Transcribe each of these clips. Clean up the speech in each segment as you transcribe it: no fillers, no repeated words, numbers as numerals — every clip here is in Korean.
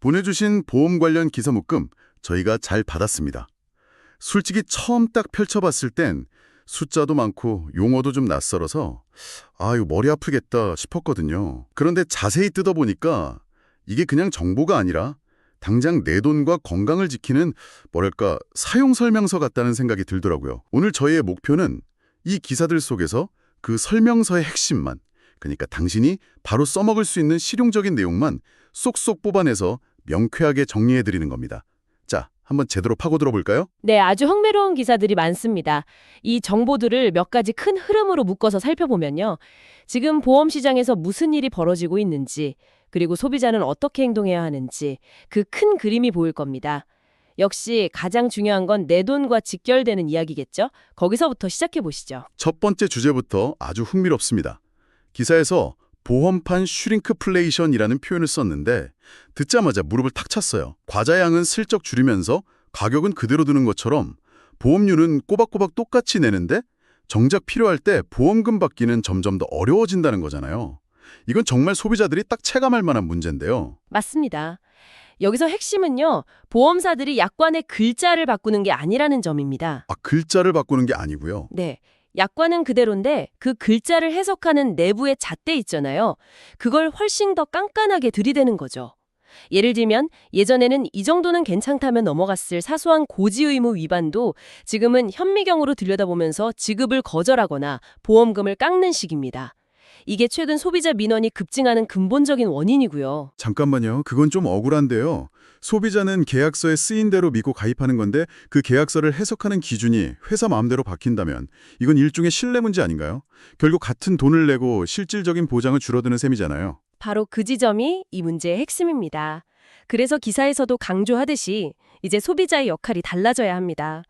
보내주신 보험 관련 기사 묶음 저희가 잘 받았습니다. 솔직히 처음 딱 펼쳐봤을 땐 숫자도 많고 용어도 좀 낯설어서 이거 머리 아프겠다 싶었거든요. 그런데 자세히 뜯어보니까 이게 그냥 정보가 아니라 당장 내 돈과 건강을 지키는 뭐랄까 사용 설명서 같다는 생각이 들더라고요. 오늘 저희의 목표는 이 기사들 속에서 그 설명서의 핵심만, 그러니까 당신이 바로 써먹을 수 있는 실용적인 내용만 쏙쏙 뽑아내서 명쾌하게 정리해드리는 겁니다. 자, 한번 제대로 파고들어 볼까요? 네, 아주 흥미로운 기사들이 많습니다. 이 정보들을 몇 가지 큰 흐름으로 묶어서 살펴보면요. 지금 보험 시장에서 무슨 일이 벌어지고 있는지, 그리고 소비자는 어떻게 행동해야 하는지 그 큰 그림이 보일 겁니다. 역시 가장 중요한 건 내 돈과 직결되는 이야기겠죠? 거기서부터 시작해 보시죠. 첫 번째 주제부터 아주 흥미롭습니다. 기사에서 보험판 슈링크플레이션이라는 표현을 썼는데 듣자마자 무릎을 탁 쳤어요. 과자 양은 슬쩍 줄이면서 가격은 그대로 두는 것처럼 보험료는 꼬박꼬박 똑같이 내는데 정작 필요할 때 보험금 받기는 점점 더 어려워진다는 거잖아요. 이건 정말 소비자들이 딱 체감할 만한 문제인데요. 맞습니다. 여기서 핵심은요. 보험사들이 약관의 글자를 바꾸는 게 아니라는 점입니다. 글자를 바꾸는 게 아니고요. 네. 약관은 그대로인데 그 글자를 해석하는 내부의 잣대 있잖아요. 그걸 훨씬 더 깐깐하게 들이대는 거죠. 예를 들면 예전에는 이 정도는 괜찮다면 넘어갔을 사소한 고지의무 위반도 지금은 현미경으로 들여다보면서 지급을 거절하거나 보험금을 깎는 식입니다. 이게 최근 소비자 민원이 급증하는 근본적인 원인이고요. 잠깐만요. 그건 좀 억울한데요. 소비자는 계약서에 쓰인 대로 믿고 가입하는 건데 그 계약서를 해석하는 기준이 회사 마음대로 바뀐다면 이건 일종의 신뢰 문제 아닌가요? 결국 같은 돈을 내고 실질적인 보장은 줄어드는 셈이잖아요. 바로 그 지점이 이 문제의 핵심입니다. 그래서 기사에서도 강조하듯이 이제 소비자의 역할이 달라져야 합니다.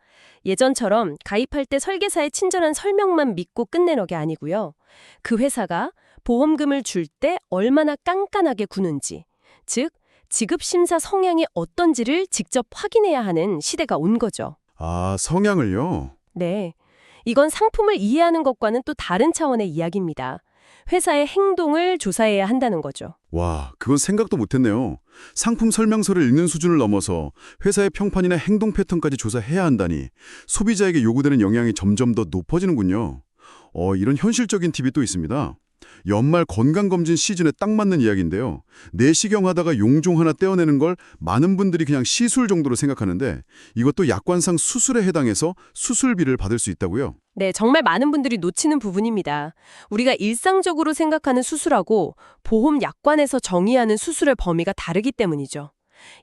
예전처럼 가입할 때 설계사의 친절한 설명만 믿고 끝내는 게 아니고요. 그 회사가 보험금을 줄 때 얼마나 깐깐하게 구는지, 즉 지급 심사 성향이 어떤지를 직접 확인해야 하는 시대가 온 거죠. 성향을요? 네. 이건 상품을 이해하는 것과는 또 다른 차원의 이야기입니다. 회사의 행동을 조사해야 한다는 거죠. 와, 그건 생각도 못했네요. 상품 설명서를 읽는 수준을 넘어서 회사의 평판이나 행동 패턴까지 조사해야 한다니 소비자에게 요구되는 영향이 점점 더 높아지는군요. 이런 현실적인 팁이 또 있습니다. 연말 건강검진 시즌에 딱 맞는 이야기인데요. 내시경 하다가 용종 하나 떼어내는 걸 많은 분들이 그냥 시술 정도로 생각하는데 이것도 약관상 수술에 해당해서 수술비를 받을 수 있다고요? 네, 정말 많은 분들이 놓치는 부분입니다. 우리가 일상적으로 생각하는 수술하고 보험 약관에서 정의하는 수술의 범위가 다르기 때문이죠.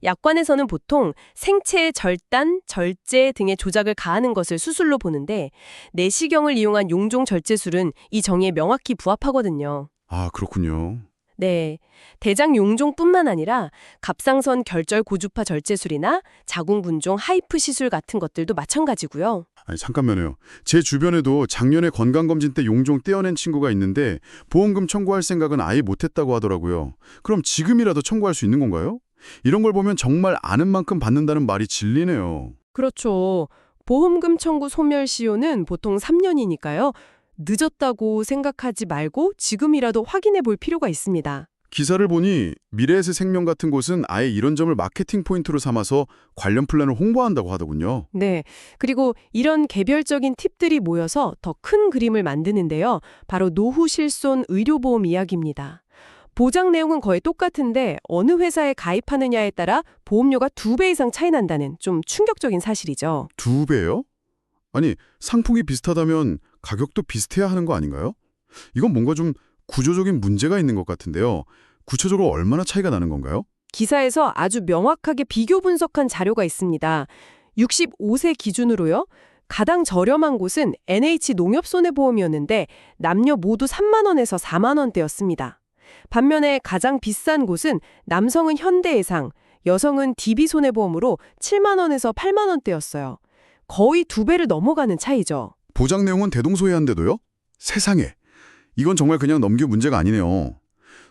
약관에서는 보통 생체의 절단, 절제 등의 조작을 가하는 것을 수술로 보는데 내시경을 이용한 용종 절제술은 이 정의에 명확히 부합하거든요. 그렇군요. 네, 대장 용종뿐만 아니라 갑상선 결절 고주파 절제술이나 자궁분종 하이프 시술 같은 것들도 마찬가지고요. 잠깐만요. 제 주변에도 작년에 건강검진 때 용종 떼어낸 친구가 있는데 보험금 청구할 생각은 아예 못했다고 하더라고요. 그럼 지금이라도 청구할 수 있는 건가요? 이런 걸 보면 정말 아는 만큼 받는다는 말이 진리네요. 그렇죠. 보험금 청구 소멸시효는 보통 3년이니까요. 늦었다고 생각하지 말고 지금이라도 확인해 볼 필요가 있습니다. 기사를 보니 미래에셋 생명 같은 곳은 아예 이런 점을 마케팅 포인트로 삼아서 관련 플랜을 홍보한다고 하더군요. 네. 그리고 이런 개별적인 팁들이 모여서 더 큰 그림을 만드는데요. 바로 노후 실손 의료보험 이야기입니다. 보장 내용은 거의 똑같은데 어느 회사에 가입하느냐에 따라 보험료가 2배 이상 차이 난다는 좀 충격적인 사실이죠. 2배요? 아니, 상품이 비슷하다면 가격도 비슷해야 하는 거 아닌가요? 이건 뭔가 좀 구조적인 문제가 있는 것 같은데요. 구체적으로 얼마나 차이가 나는 건가요? 기사에서 아주 명확하게 비교 분석한 자료가 있습니다. 65세 기준으로요. 가장 저렴한 곳은 NH농협손해보험이었는데 남녀 모두 3만 원에서 4만 원대였습니다. 반면에 가장 비싼 곳은 남성은 현대해상, 여성은 DB손해보험으로 7만 원에서 8만 원대였어요. 거의 2배를 넘어가는 차이죠. 보장 내용은 대동소이한데도요? 세상에. 이건 정말 그냥 넘길 문제가 아니네요.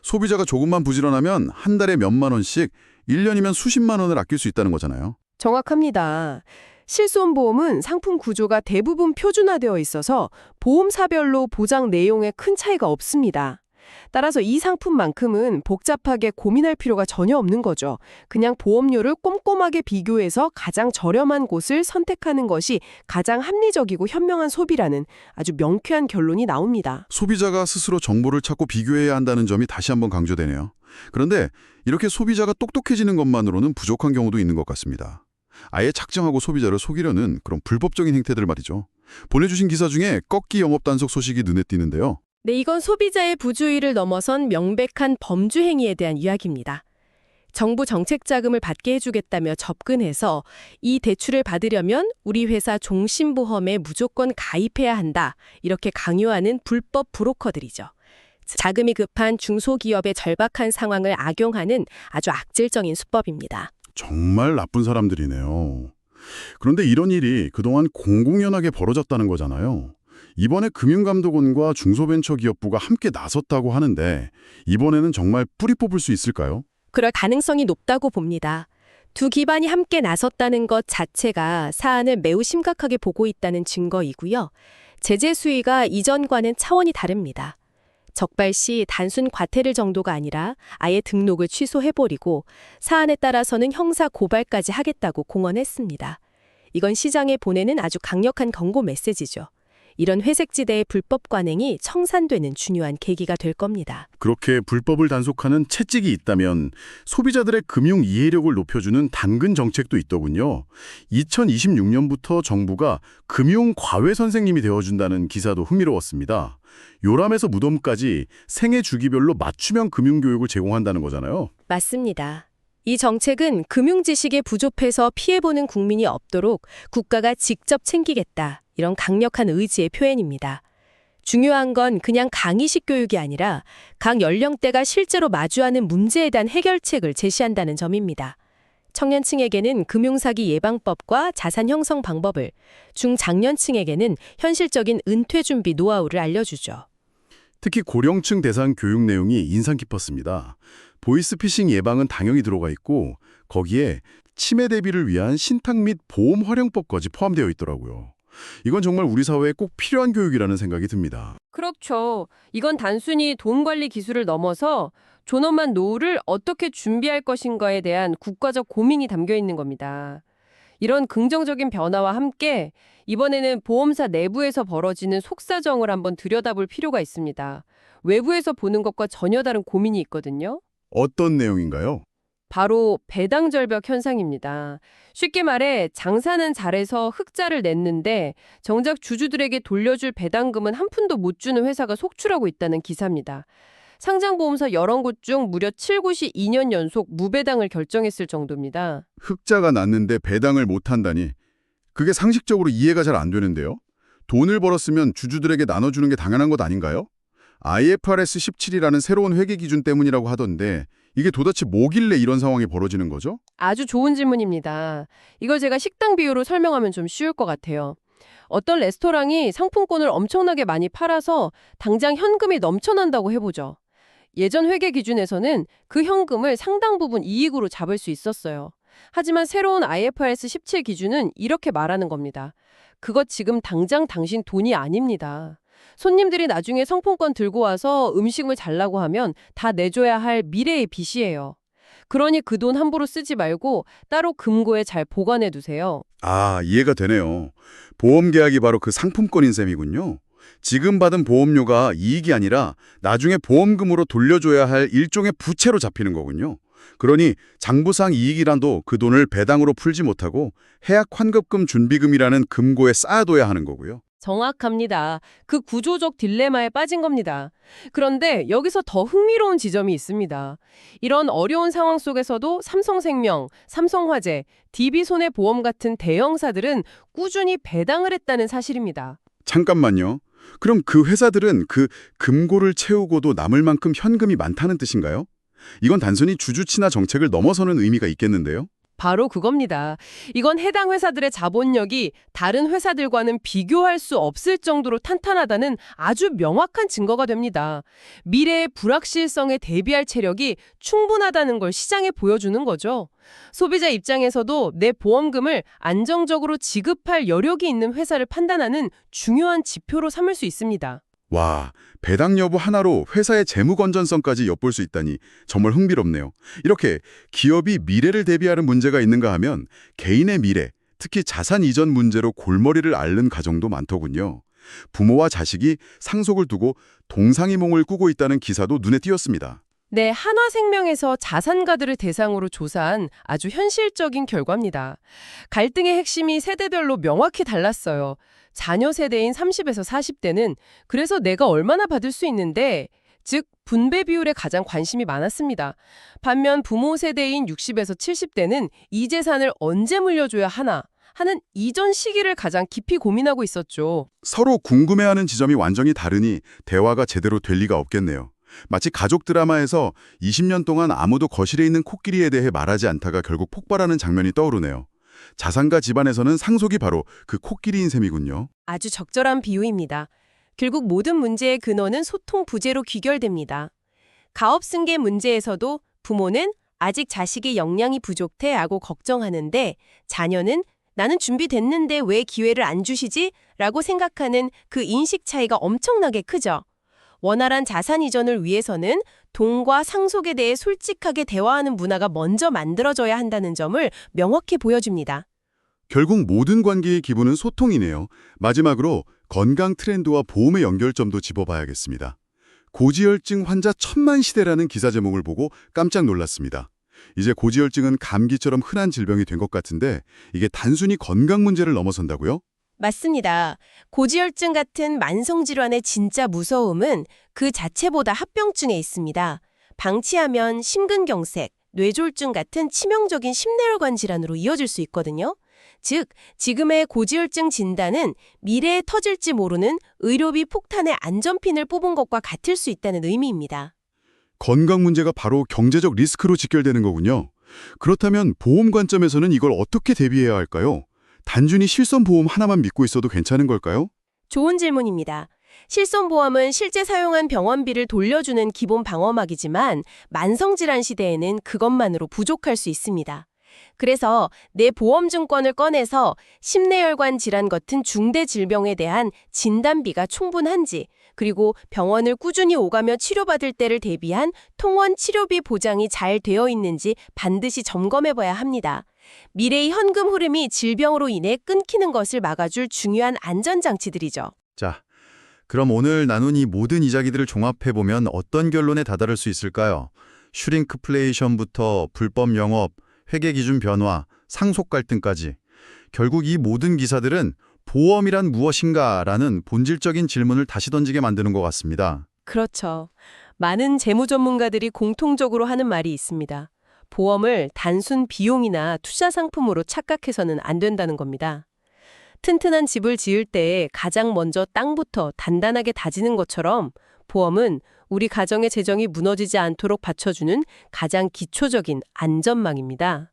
소비자가 조금만 부지런하면 한 달에 몇만 원씩, 1년이면 수십만 원을 아낄 수 있다는 거잖아요. 정확합니다. 실손보험은 상품 구조가 대부분 표준화되어 있어서 보험사별로 보장 내용에 큰 차이가 없습니다. 따라서 이 상품만큼은 복잡하게 고민할 필요가 전혀 없는 거죠. 그냥 보험료를 꼼꼼하게 비교해서 가장 저렴한 곳을 선택하는 것이 가장 합리적이고 현명한 소비라는 아주 명쾌한 결론이 나옵니다. 소비자가 스스로 정보를 찾고 비교해야 한다는 점이 다시 한번 강조되네요. 그런데 이렇게 소비자가 똑똑해지는 것만으로는 부족한 경우도 있는 것 같습니다. 아예 작정하고 소비자를 속이려는 그런 불법적인 행태들 말이죠. 보내주신 기사 중에 꺾기 영업 단속 소식이 눈에 띄는데요. 네, 이건 소비자의 부주의를 넘어선 명백한 범주 행위에 대한 이야기입니다. 정부 정책 자금을 받게 해주겠다며 접근해서 이 대출을 받으려면 우리 회사 종신보험에 무조건 가입해야 한다. 이렇게 강요하는 불법 브로커들이죠. 자금이 급한 중소기업의 절박한 상황을 악용하는 아주 악질적인 수법입니다. 정말 나쁜 사람들이네요. 그런데 이런 일이 그동안 공공연하게 벌어졌다는 거잖아요. 이번에 금융감독원과 중소벤처기업부가 함께 나섰다고 하는데 이번에는 정말 뿌리 뽑을 수 있을까요? 그럴 가능성이 높다고 봅니다. 두 기관이 함께 나섰다는 것 자체가 사안을 매우 심각하게 보고 있다는 증거이고요. 제재 수위가 이전과는 차원이 다릅니다. 적발 시 단순 과태료 정도가 아니라 아예 등록을 취소해버리고 사안에 따라서는 형사 고발까지 하겠다고 공언했습니다. 이건 시장에 보내는 아주 강력한 경고 메시지죠. 이런 회색지대의 불법 관행이 청산되는 중요한 계기가 될 겁니다. 그렇게 불법을 단속하는 채찍이 있다면 소비자들의 금융 이해력을 높여주는 당근 정책도 있더군요. 2026년부터 정부가 금융 과외 선생님이 되어준다는 기사도 흥미로웠습니다. 요람에서 무덤까지 생애 주기별로 맞춤형 금융교육을 제공한다는 거잖아요. 맞습니다. 이 정책은 금융 지식에 부족해서 피해보는 국민이 없도록 국가가 직접 챙기겠다. 이런 강력한 의지의 표현입니다. 중요한 건 그냥 강의식 교육이 아니라 각 연령대가 실제로 마주하는 문제에 대한 해결책을 제시한다는 점입니다. 청년층에게는 금융사기 예방법과 자산 형성 방법을, 중장년층에게는 현실적인 은퇴 준비 노하우를 알려주죠. 특히 고령층 대상 교육 내용이 인상 깊었습니다. 보이스피싱 예방은 당연히 들어가 있고 거기에 치매 대비를 위한 신탁 및 보험 활용법까지 포함되어 있더라고요. 이건 정말 우리 사회에 꼭 필요한 교육이라는 생각이 듭니다. 그렇죠. 이건 단순히 돈 관리 기술을 넘어서 존엄한 노후를 어떻게 준비할 것인가에 대한 국가적 고민이 담겨 있는 겁니다. 이런 긍정적인 변화와 함께 이번에는 보험사 내부에서 벌어지는 속사정을 한번 들여다볼 필요가 있습니다. 외부에서 보는 것과 전혀 다른 고민이 있거든요. 어떤 내용인가요? 바로 배당절벽 현상입니다. 쉽게 말해 장사는 잘해서 흑자를 냈는데 정작 주주들에게 돌려줄 배당금은 한 푼도 못 주는 회사가 속출하고 있다는 기사입니다. 상장보험사 여러 곳 중 무려 7곳이 2년 연속 무배당을 결정했을 정도입니다. 흑자가 났는데 배당을 못한다니. 그게 상식적으로 이해가 잘 안 되는데요. 돈을 벌었으면 주주들에게 나눠주는 게 당연한 것 아닌가요? IFRS 17이라는 새로운 회계 기준 때문이라고 하던데 이게 도대체 뭐길래 이런 상황이 벌어지는 거죠? 아주 좋은 질문입니다. 이걸 제가 식당 비유로 설명하면 좀 쉬울 것 같아요. 어떤 레스토랑이 상품권을 엄청나게 많이 팔아서 당장 현금이 넘쳐난다고 해보죠. 예전 회계 기준에서는 그 현금을 상당 부분 이익으로 잡을 수 있었어요. 하지만 새로운 IFRS 17 기준은 이렇게 말하는 겁니다. 그것 지금 당장 당신 돈이 아닙니다. 손님들이 나중에 상품권 들고 와서 음식을 잘라고 하면 다 내줘야 할 미래의 빚이에요. 그러니 그 돈 함부로 쓰지 말고 따로 금고에 잘 보관해 두세요. 아, 이해가 되네요. 보험 계약이 바로 그 상품권인 셈이군요. 지금 받은 보험료가 이익이 아니라 나중에 보험금으로 돌려줘야 할 일종의 부채로 잡히는 거군요. 그러니 장부상 이익이라도 그 돈을 배당으로 풀지 못하고 해약 환급금 준비금이라는 금고에 쌓아둬야 하는 거고요. 정확합니다. 그 구조적 딜레마에 빠진 겁니다. 그런데 여기서 더 흥미로운 지점이 있습니다. 이런 어려운 상황 속에서도 삼성생명, 삼성화재, DB손해보험 같은 대형사들은 꾸준히 배당을 했다는 사실입니다. 잠깐만요. 그럼 그 회사들은 그 금고를 채우고도 남을 만큼 현금이 많다는 뜻인가요? 이건 단순히 주주 친화 정책을 넘어서는 의미가 있겠는데요? 바로 그겁니다. 이건 해당 회사들의 자본력이 다른 회사들과는 비교할 수 없을 정도로 탄탄하다는 아주 명확한 증거가 됩니다. 미래의 불확실성에 대비할 체력이 충분하다는 걸 시장에 보여주는 거죠. 소비자 입장에서도 내 보험금을 안정적으로 지급할 여력이 있는 회사를 판단하는 중요한 지표로 삼을 수 있습니다. 와, 배당 여부 하나로 회사의 재무 건전성까지 엿볼 수 있다니 정말 흥미롭네요. 이렇게 기업이 미래를 대비하는 문제가 있는가 하면 개인의 미래, 특히 자산 이전 문제로 골머리를 앓는 가정도 많더군요. 부모와 자식이 상속을 두고 동상이몽을 꾸고 있다는 기사도 눈에 띄었습니다. 네, 한화생명에서 자산가들을 대상으로 조사한 아주 현실적인 결과입니다. 갈등의 핵심이 세대별로 명확히 달랐어요. 자녀 세대인 30에서 40대는 그래서 내가 얼마나 받을 수 있는데, 즉 분배 비율에 가장 관심이 많았습니다. 반면 부모 세대인 60에서 70대는 이 재산을 언제 물려줘야 하나 하는 이전 시기를 가장 깊이 고민하고 있었죠. 서로 궁금해하는 지점이 완전히 다르니 대화가 제대로 될 리가 없겠네요. 마치 가족 드라마에서 20년 동안 아무도 거실에 있는 코끼리에 대해 말하지 않다가 결국 폭발하는 장면이 떠오르네요. 자산가 집안에서는 상속이 바로 그 코끼리인 셈이군요. 아주 적절한 비유입니다. 결국 모든 문제의 근원은 소통 부재로 귀결됩니다. 가업 승계 문제에서도 부모는 아직 자식의 역량이 부족해 하고 걱정하는데, 자녀는 나는 준비됐는데 왜 기회를 안 주시지? 라고 생각하는 그 인식 차이가 엄청나게 크죠. 원활한 자산 이전을 위해서는 돈과 상속에 대해 솔직하게 대화하는 문화가 먼저 만들어져야 한다는 점을 명확히 보여줍니다. 결국 모든 관계의 기본은 소통이네요. 마지막으로 건강 트렌드와 보험의 연결점도 짚어봐야겠습니다. 고지혈증 환자 천만 시대라는 기사 제목을 보고 깜짝 놀랐습니다. 이제 고지혈증은 감기처럼 흔한 질병이 된 것 같은데 이게 단순히 건강 문제를 넘어선다고요? 맞습니다. 고지혈증 같은 만성질환의 진짜 무서움은 그 자체보다 합병증에 있습니다. 방치하면 심근경색, 뇌졸중 같은 치명적인 심내혈관 질환으로 이어질 수 있거든요. 즉, 지금의 고지혈증 진단은 미래에 터질지 모르는 의료비 폭탄의 안전핀을 뽑은 것과 같을 수 있다는 의미입니다. 건강 문제가 바로 경제적 리스크로 직결되는 거군요. 그렇다면 보험 관점에서는 이걸 어떻게 대비해야 할까요? 단순히 실손보험 하나만 믿고 있어도 괜찮은 걸까요? 좋은 질문입니다. 실손보험은 실제 사용한 병원비를 돌려주는 기본 방어막이지만 만성질환 시대에는 그것만으로 부족할 수 있습니다. 그래서 내 보험증권을 꺼내서 심내혈관 질환 같은 중대 질병에 대한 진단비가 충분한지, 그리고 병원을 꾸준히 오가며 치료받을 때를 대비한 통원 치료비 보장이 잘 되어 있는지 반드시 점검해봐야 합니다. 미래의 현금 흐름이 질병으로 인해 끊기는 것을 막아줄 중요한 안전장치들이죠. 자, 그럼 오늘 나눈 이 모든 이야기들을 종합해보면 어떤 결론에 다다를 수 있을까요? 슈링크플레이션부터 불법 영업, 회계 기준 변화, 상속 갈등까지. 결국 이 모든 기사들은 보험이란 무엇인가라는 본질적인 질문을 다시 던지게 만드는 것 같습니다. 그렇죠. 많은 재무 전문가들이 공통적으로 하는 말이 있습니다. 보험을 단순 비용이나 투자 상품으로 착각해서는 안 된다는 겁니다. 튼튼한 집을 지을 때 가장 먼저 땅부터 단단하게 다지는 것처럼 보험은 우리 가정의 재정이 무너지지 않도록 받쳐주는 가장 기초적인 안전망입니다.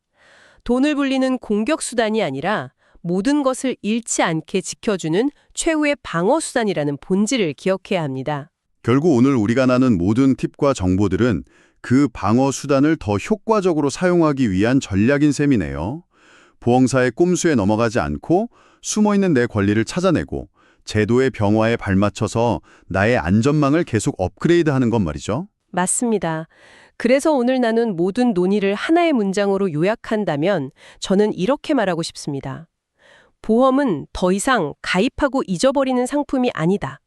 돈을 불리는 공격수단이 아니라 모든 것을 잃지 않게 지켜주는 최후의 방어수단이라는 본질을 기억해야 합니다. 결국 오늘 우리가 나눈 모든 팁과 정보들은 그 방어 수단을 더 효과적으로 사용하기 위한 전략인 셈이네요. 보험사의 꼼수에 넘어가지 않고 숨어있는 내 권리를 찾아내고 제도의 병화에 발맞춰서 나의 안전망을 계속 업그레이드하는 건 말이죠. 맞습니다. 그래서 오늘 나눈 모든 논의를 하나의 문장으로 요약한다면 저는 이렇게 말하고 싶습니다. 보험은 더 이상 가입하고 잊어버리는 상품이 아니다.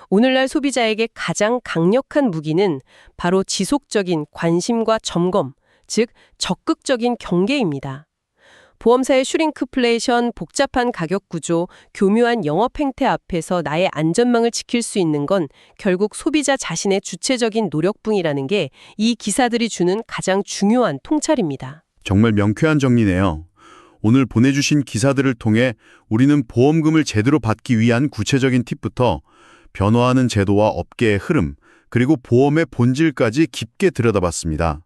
오늘날 소비자에게 가장 강력한 무기는 바로 지속적인 관심과 점검, 즉 적극적인 경계입니다. 보험사의 슈링크플레이션, 복잡한 가격 구조, 교묘한 영업 행태 앞에서 나의 안전망을 지킬 수 있는 건 결국 소비자 자신의 주체적인 노력뿐이라는 게 이 기사들이 주는 가장 중요한 통찰입니다. 정말 명쾌한 정리네요. 오늘 보내주신 기사들을 통해 우리는 보험금을 제대로 받기 위한 구체적인 팁부터 변화하는 제도와 업계의 흐름, 그리고 보험의 본질까지 깊게 들여다봤습니다.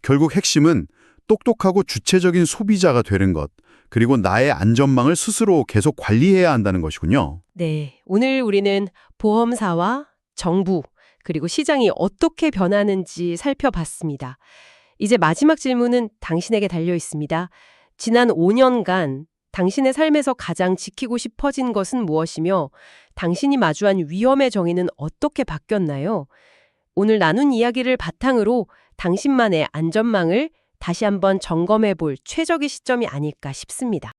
결국 핵심은 똑똑하고 주체적인 소비자가 되는 것, 그리고 나의 안전망을 스스로 계속 관리해야 한다는 것이군요. 네, 오늘 우리는 보험사와 정부, 그리고 시장이 어떻게 변하는지 살펴봤습니다. 이제 마지막 질문은 당신에게 달려 있습니다. 지난 5년간 당신의 삶에서 가장 지키고 싶어진 것은 무엇이며 당신이 마주한 위험의 정의는 어떻게 바뀌었나요? 오늘 나눈 이야기를 바탕으로 당신만의 안전망을 다시 한번 점검해 볼 최적의 시점이 아닐까 싶습니다.